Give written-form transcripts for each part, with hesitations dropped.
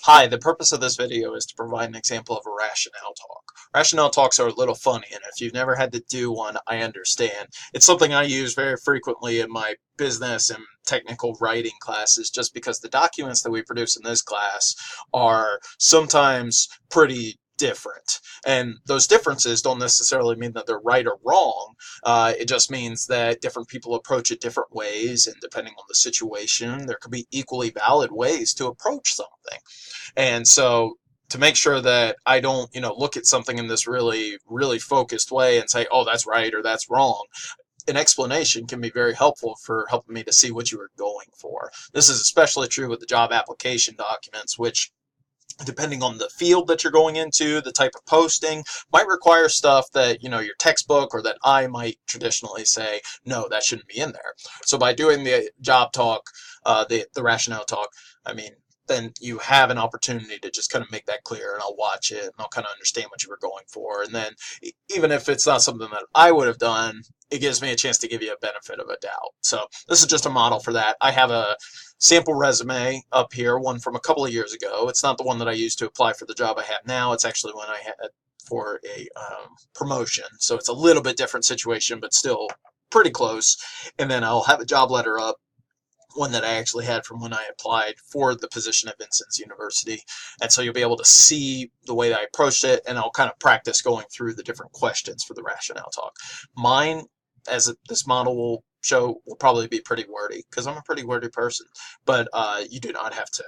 Hi, the purpose of this video is to provide an example of a rationale talk. Rationale talks are a little funny, and if you've never had to do one, I understand. It's something I use very frequently in my business and technical writing classes just because the documents that we produce in this class are sometimes pretty different. And those differences don't necessarily mean that they're right or wrong. It just means that different people approach it different ways, and depending on the situation, there could be equally valid ways to approach something. And so to make sure that I don't, look at something in this really, really focused way and say, oh, that's right or that's wrong, an explanation can be very helpful for helping me to see what you are going for. This is especially true with the job application documents, which depending on the field that you're going into, the type of posting, might require stuff that, your textbook or that I might traditionally say, no, that shouldn't be in there. So by doing the job talk, the rationale talk, I mean, then you have an opportunity to just kind of make that clear, and I'll watch it and I'll kind of understand what you were going for. And then even if it's not something that I would have done, it gives me a chance to give you a benefit of a doubt. So this is just a model for that. I have a sample resume up here, one from a couple of years ago. It's not the one that I used to apply for the job I have now. It's actually one I had for a promotion. So it's a little bit different situation, but still pretty close. And then I'll have a job letter up, one that I actually had from when I applied for the position at Vincent's University. And so you'll be able to see the way that I approached it, and I'll kind of practice going through the different questions for the rationale talk. Mine, as this model will show, will probably be pretty wordy because I'm a pretty wordy person, but you do not have to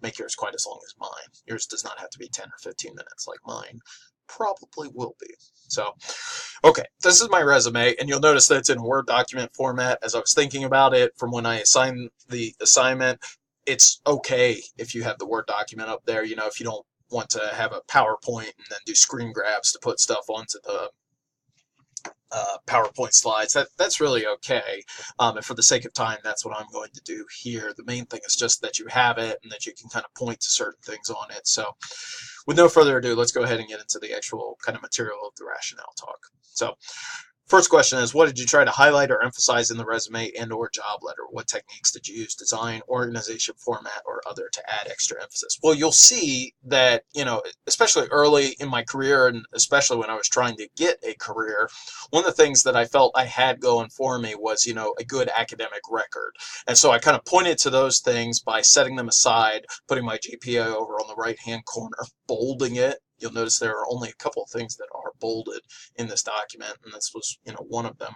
make yours quite as long as mine. Yours does not have to be 10 or 15 minutes like mine probably will be. So, okay, this is my resume, and you'll notice that it's in Word document format. As I was thinking about it from when I assigned the assignment, it's okay if you have the Word document up there, if you don't want to have a PowerPoint and then do screen grabs to put stuff onto the PowerPoint slides. That's really okay. And for the sake of time, that's what I'm going to do here. The main thing is just that you have it and that you can kind of point to certain things on it. So with no further ado, let's go ahead and get into the actual kind of material of the rationale talk. So first question is, what did you try to highlight or emphasize in the resume and or job letter? What techniques did you use, design, organization, format, or other to add extra emphasis? Well, you'll see that, especially early in my career, and especially when I was trying to get a career, one of the things that I felt I had going for me was, a good academic record. And so I kind of pointed to those things by setting them aside, putting my GPA over on the right-hand corner, bolding it. You'll notice there are only a couple of things that are bolded in this document, and this was, one of them,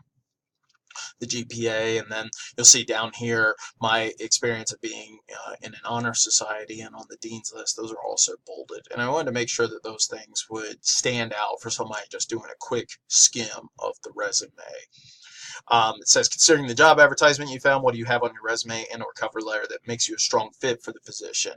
the GPA. And then you'll see down here my experience of being in an honor society and on the dean's list. Those are also bolded, and I wanted to make sure that those things would stand out for somebody just doing a quick skim of the resume. It says, considering the job advertisement you found, what do you have on your resume and or cover letter that makes you a strong fit for the position?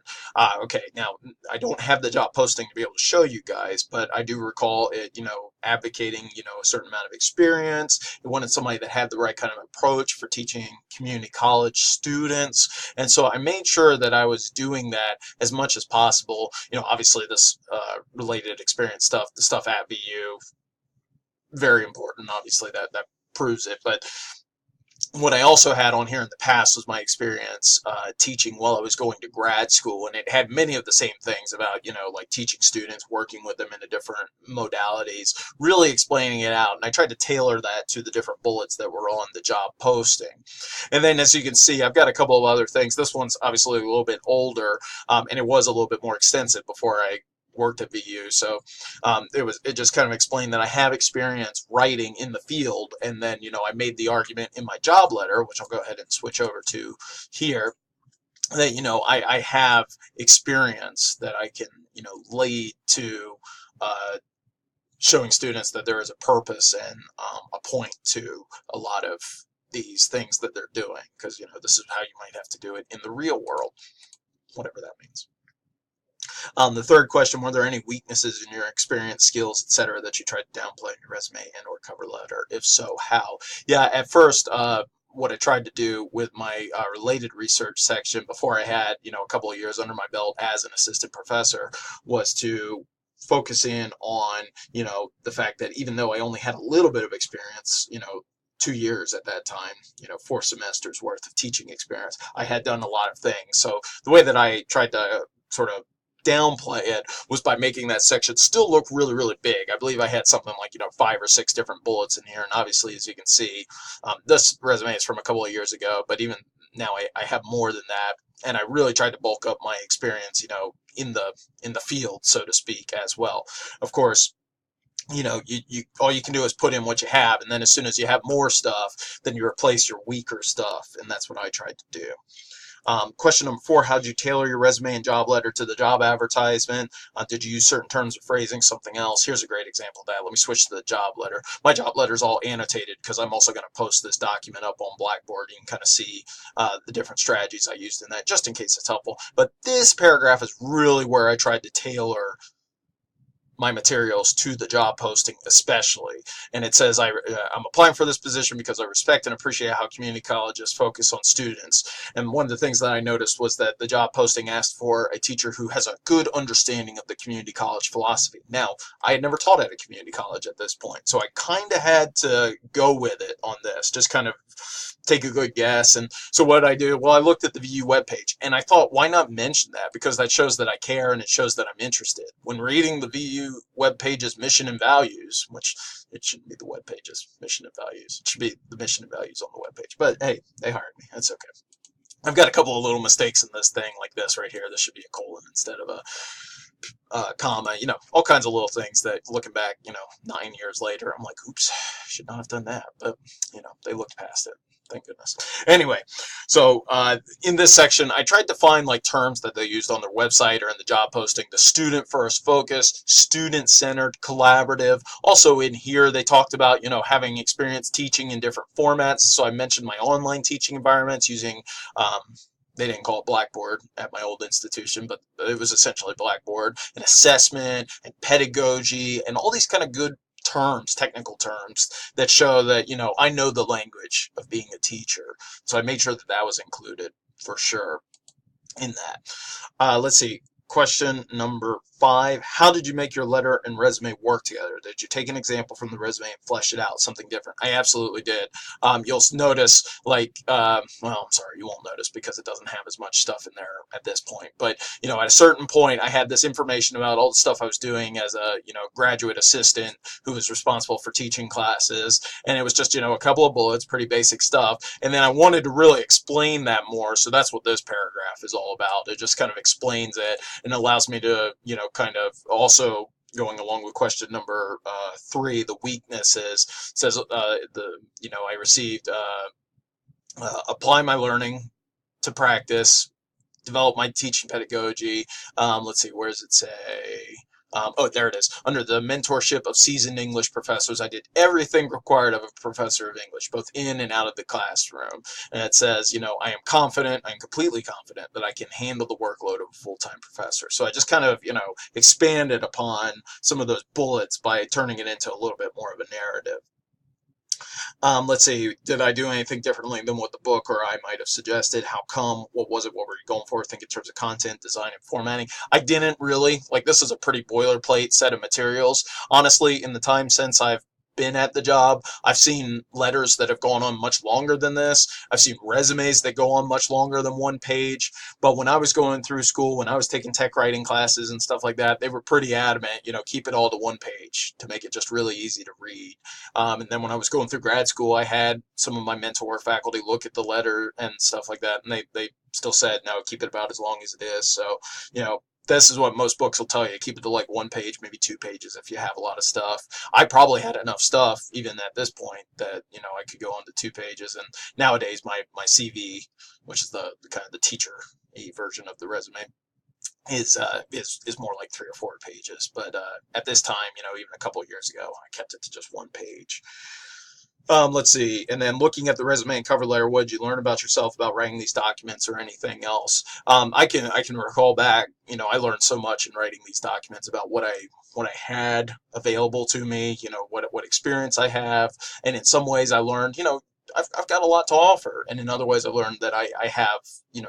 Okay, now I don't have the job posting to be able to show you guys, but I do recall it, advocating, a certain amount of experience. It wanted somebody that had the right kind of approach for teaching community college students. And so I made sure that I was doing that as much as possible. Obviously this related experience stuff, the stuff at VU, very important. Obviously that proves it. But what I also had on here in the past was my experience teaching while I was going to grad school, and it had many of the same things about, like teaching students, working with them into different modalities, really explaining it out. And I tried to tailor that to the different bullets that were on the job posting. And then, as you can see, I've got a couple of other things. This one's obviously a little bit older, and it was a little bit more extensive before I worked at VU. So it just kind of explained that I have experience writing in the field, and then I made the argument in my job letter, which I'll go ahead and switch over to here, that I have experience that I can lead to showing students that there is a purpose and a point to a lot of these things that they're doing, because this is how you might have to do it in the real world, whatever that means. The third question, were there any weaknesses in your experience, skills, etc., that you tried to downplay in your resume and or cover letter? If so, how? Yeah, at first, what I tried to do with my related research section before I had, a couple of years under my belt as an assistant professor, was to focus in on, the fact that even though I only had a little bit of experience, 2 years at that time, 4 semesters worth of teaching experience, I had done a lot of things. So the way that I tried to sort of downplay it was by making that section still look really, really big. I believe I had something like, 5 or 6 different bullets in here. And obviously, as you can see, this resume is from a couple of years ago, but even now I have more than that. And I really tried to bulk up my experience, in the field, so to speak, as well. Of course, you all you can do is put in what you have, and then as soon as you have more stuff, then you replace your weaker stuff, and that's what I tried to do. Question number 4, how did you tailor your resume and job letter to the job advertisement? Did you use certain terms of phrasing, something else? Here's a great example of that. Let me switch to the job letter. My job letter is all annotated because I'm also going to post this document up on Blackboard. You can kind of see the different strategies I used in that, just in case it's helpful. But this paragraph is really where I tried to tailor my materials to the job posting especially. And it says I'm applying for this position because I respect and appreciate how community colleges focus on students. And one of the things that I noticed was that the job posting asked for a teacher who has a good understanding of the community college philosophy. Now, I had never taught at a community college at this point, so I kind of had to go with it on this, just kind of take a good guess. And so what did I do? Well, I looked at the VU webpage, and I thought, why not mention that? Because that shows that I care, and it shows that I'm interested. When reading the VU webpage's mission and values, which it shouldn't be the webpage's mission and values, it should be the mission and values on the webpage. But hey, they hired me. That's okay. I've got a couple of little mistakes in this thing, like this right here. This should be a colon instead of a comma, all kinds of little things that looking back, 9 years later, I'm like, oops, should not have done that. But, they looked past it. Thank goodness. Anyway, so in this section, I tried to find like terms that they used on their website or in the job posting. The student first focus, student centered, collaborative. Also in here, they talked about, having experience teaching in different formats. So I mentioned my online teaching environments using, they didn't call it Blackboard at my old institution, but it was essentially Blackboard, and assessment and pedagogy and all these kind of good terms, technical terms that show that, I know the language of being a teacher. So I made sure that that was included for sure in that. Let's see. Question number 5, how did you make your letter and resume work together? Did you take an example from the resume and flesh it out, something different? I absolutely did. You'll notice, like, well, I'm sorry, you won't notice because it doesn't have as much stuff in there at this point. But, at a certain point, I had this information about all the stuff I was doing as a, graduate assistant who was responsible for teaching classes. And it was just, a couple of bullets, pretty basic stuff. And then I wanted to really explain that more. So that's what this paragraph is all about. It just kind of explains it and allows me to, kind of also going along with question number 3, the weaknesses, says I received apply my learning to practice, develop my teaching pedagogy. Let's see, where does it say? Oh, there it is. Under the mentorship of seasoned English professors, I did everything required of a professor of English, both in and out of the classroom. And it says, I am confident, I'm completely confident that I can handle the workload of a full-time professor. So I just kind of, expanded upon some of those bullets by turning it into a little bit more of a narrative. Let's see, did I do anything differently than what the book or I might have suggested? How come? What was it? What were you going for? I think in terms of content, design, and formatting. I didn't really. Like, this is a pretty boilerplate set of materials. Honestly, in the time since I've been at the job, I've seen letters that have gone on much longer than this. I've seen resumes that go on much longer than one page. But when I was going through school, when I was taking tech writing classes and stuff like that, they were pretty adamant, keep it all to one page to make it just really easy to read. And then when I was going through grad school, I had some of my mentor faculty look at the letter and stuff like that, and they still said, no, keep it about as long as it is. So, this is what most books will tell you. Keep it to like 1 page, maybe 2 pages if you have a lot of stuff. I probably had enough stuff, even at this point, that, I could go on to 2 pages. And nowadays, my CV, which is the kind of the teacher version of the resume, is more like 3 or 4 pages. But at this time, even a couple of years ago, I kept it to just 1 page. Let's see, and then looking at the resume and cover letter, what did you learn about yourself about writing these documents or anything else? I can recall back, I learned so much in writing these documents about what I had available to me, what experience I have, and in some ways I learned, I've got a lot to offer. And in other ways, I learned that I have,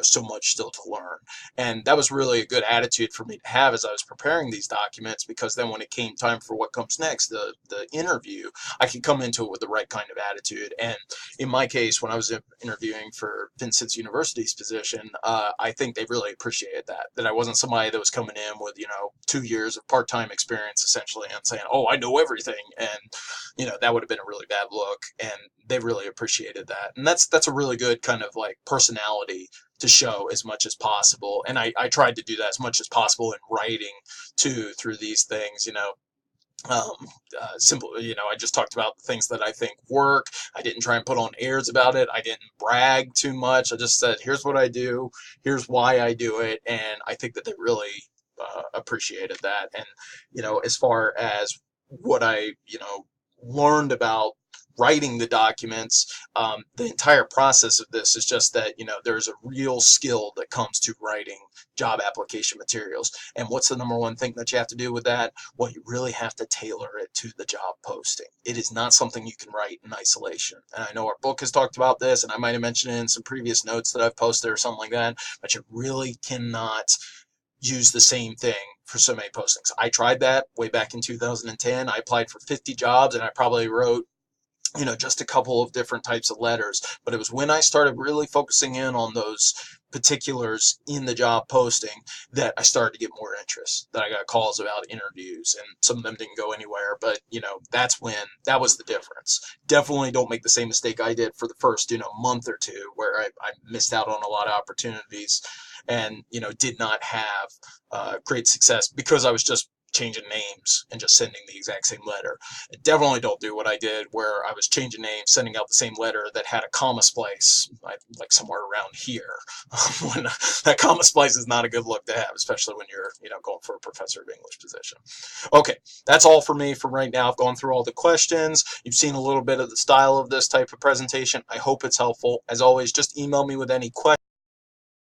so much still to learn. And that was really a good attitude for me to have as I was preparing these documents, because then when it came time for what comes next, the interview, I could come into it with the right kind of attitude. And in my case, when I was interviewing for Vincent's University's position, I think they really appreciated that I wasn't somebody that was coming in with, 2 years of part-time experience essentially and saying, oh, I know everything. And, that would have been a really bad look. And they really appreciated that. And that's a really good kind of like personality to show as much as possible. And I tried to do that as much as possible in writing too, through these things, um, simple, I just talked about the things that I think work. I didn't try and put on airs about it. I didn't brag too much. I just said, here's what I do, here's why I do it. And I think that they really appreciated that. And, as far as what I, learned about writing the documents, the entire process of this is just that, there's a real skill that comes to writing job application materials. And what's the number one thing that you have to do with that? Well, you really have to tailor it to the job posting. It is not something you can write in isolation. And I know our book has talked about this, and I might have mentioned it in some previous notes that I've posted or something like that, but you really cannot use the same thing for so many postings. I tried that way back in 2010. I applied for 50 jobs and I probably wrote just a couple of different types of letters. But it was when I started really focusing in on those particulars in the job posting that I started to get more interest, that I got calls about interviews, and some of them didn't go anywhere. But, that's when that was the difference. Definitely don't make the same mistake I did for the first, month or two, where I missed out on a lot of opportunities and, did not have great success because I was just changing names and just sending the exact same letter. And definitely don't do what I did where I was changing names, sending out the same letter that had a comma splice, like somewhere around here. When that comma splice is not a good look to have, especially when you're, going for a professor of English position. Okay, that's all for me for right now. I've gone through all the questions. You've seen a little bit of the style of this type of presentation. I hope it's helpful. As always, just email me with any questions.